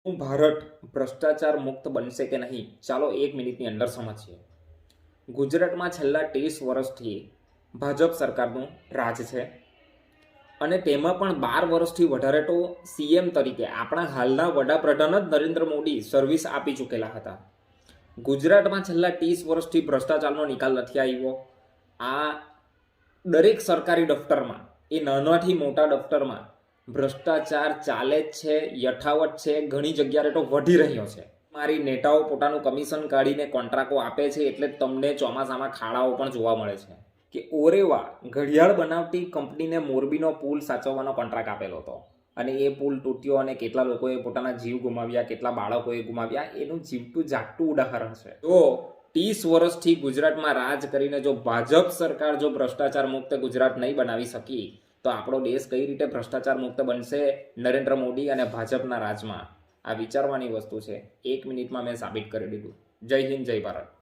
શું ભારત ભ્રષ્ટાચાર મુક્ત બનશે કે નહીં? ચાલો 1 મિનિટની અંદર સમજીએ. ગુજરાતમાં છેલ્લા 30 વર્ષથી ભાજપ સરકારનું રાજ છે અને તેમાં પણ 12 વર્ષથી વધારે તો સીએમ તરીકે આપણા હાલના વડાપ્રધાન જ નરેન્દ્ર મોદી સર્વિસ આપી ચૂકેલા હતા. ગુજરાતમાં છેલ્લા 30 વર્ષથી ભ્રષ્ટાચારનો નિકાલ નથી આવ્યો. આ દરેક સરકારી દફતરમાં, એ નાનાથી મોટા દફતરમાં ભ્રષ્ટાચાર ચાલે જ છે, યથાવત છે, ઘણી જગ્યાએ તો વધી રહ્યો છે. મારી નેતાઓ પોતાનું કમિશન કાઢીને કોન્ટ્રાક્ટો આપે છે, એટલે તમને ચોમાસામાં ખાડાઓ પણ જોવા મળે છે. કે ઓરેવા ઘડિયાળ બનાવતી કંપનીને મોરબીનો પુલ સાચવવાનો કોન્ટ્રાક્ટ આપેલો હતો અને એ પુલ તૂટ્યો અને કેટલા લોકોએ પોતાના જીવ ગુમાવ્યા, કેટલા બાળકોએ ગુમાવ્યા, એનું જીવતું જાગતું ઉદાહરણ છે. તો 30 વર્ષથી ગુજરાતમાં રાજ કરીને જો ભાજપ સરકાર જો ભ્રષ્ટાચાર મુક્ત ગુજરાત નહીં બનાવી શકી, તો આપણો દેશ કઈ રીતે ભ્રષ્ટાચાર મુક્ત બનશે નરેન્દ્ર મોદી અને ભાજપના રાજમાં? આ વિચારવાની વસ્તુ છે. 1 મિનિટમાં મેં સાબિત કરી દીધું. જય હિન્દ, જય ભારત.